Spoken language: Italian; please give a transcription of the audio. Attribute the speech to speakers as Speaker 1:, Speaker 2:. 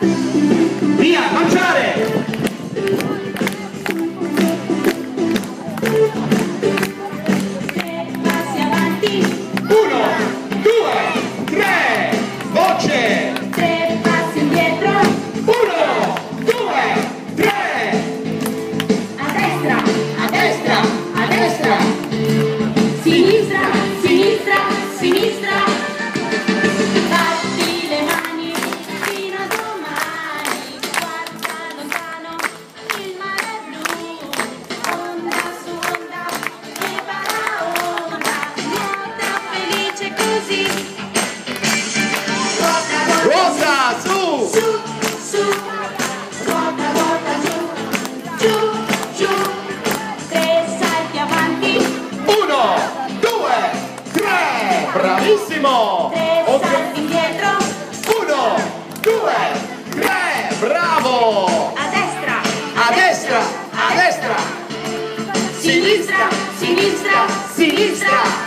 Speaker 1: Via, lanciare!
Speaker 2: Passi avanti,
Speaker 1: 1, 2, 3, voce!
Speaker 2: 3 passi indietro,
Speaker 1: 1, 2, 3!
Speaker 2: a destra, a destra, a destra, sinistra, sinistra, sinistra. Batti le mani fino a domani, guarda lontano il mare blu, onda su onda e paraonda, nuota felice così. Ruota,
Speaker 1: Ruota, su!
Speaker 2: su, su, ruota, ruota, giù, giù, giù, 3 salti avanti,
Speaker 1: 1, 2, 3! Bravissimo!
Speaker 2: 3 salti indietro,
Speaker 1: 1, 2, 3! Bravo!
Speaker 2: a destra,
Speaker 1: A destra, a destra!
Speaker 2: sinistra, sinistra, sinistra.